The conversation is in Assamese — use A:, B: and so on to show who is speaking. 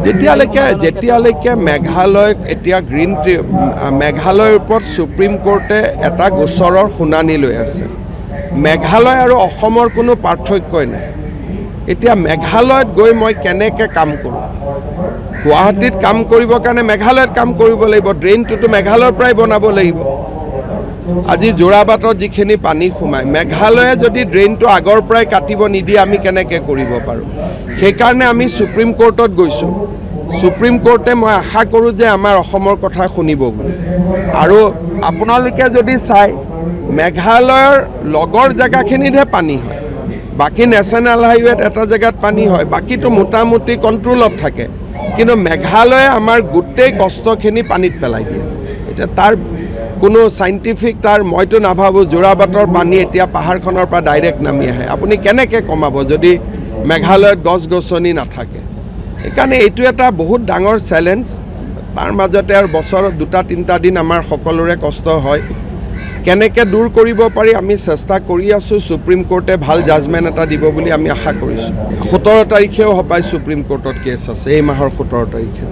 A: যেতিয়ালৈকে মেঘালয়ক এতিয়া গ্ৰীণ টি মেঘালয়ৰ ওপৰত সুপ্ৰিম কোৰ্টে এটা গোচৰৰ শুনানি লৈ আছে। মেঘালয় আৰু অসমৰ কোনো পাৰ্থক্যই নাই। এতিয়া মেঘালয়ত গৈ মই কেনেকৈ কাম কৰোঁ? গুৱাহাটীত কাম কৰিবৰ কাৰণে মেঘালয়ত কাম কৰিব লাগিব। ড্ৰেইনটোতো মেঘালয়ৰ পৰাই বনাব লাগিব। আজি যোৰাবাটত যিখিনি পানী সোমায়, মেঘালয়ে যদি ড্ৰেইনটো আগৰ পৰাই কাটিব নিদিয়ে আমি কেনেকৈ কৰিব পাৰোঁ? সেইকাৰণে আমি সুপ্ৰিম কোৰ্টত গৈছোঁ। সুপ্ৰিম কোৰ্টে মই আশা কৰোঁ যে আমাৰ অসমৰ কথা শুনিব বুলি। আৰু আপোনালোকে যদি চায়, মেঘালয়ৰ লগৰ জেগাখিনিতহে পানী হয়। বাকী নেশ্যনেল হাইৱেত এটা জেগাত পানী হয়, বাকীটো মোটামুটি কণ্ট্ৰলত থাকে। কিন্তু মেঘালয়ে আমাৰ গোটেই কষ্টখিনি পানীত পেলাই দিয়ে। এতিয়া তাৰ কোনো চাইণ্টিফিক মইতো নাভাবোঁ যোৰাবাটৰ পানী এতিয়া পাহাৰখনৰ পৰা ডাইৰেক্ট নামি আহে। আপুনি কেনেকৈ কমাব যদি মেঘালয়ত গছ গছনি নাথাকে? সেইকাৰণে এইটো এটা বহুত ডাঙৰ চেলেঞ্জ। তাৰ মাজতে আৰু বছৰত 2-3 দিন আমাৰ সকলোৰে কষ্ট হয়। কেনেকৈ দূৰ কৰিব পাৰি আমি চেষ্টা কৰি আছোঁ। সুপ্ৰিম কোৰ্টে ভাল জাজমেণ্ট এটা দিব বুলি আমি আশা কৰিছোঁ। 17 তাৰিখেও হপায় সুপ্ৰিম কোৰ্টত কেছ আছে, এই মাহৰ 17 তাৰিখে।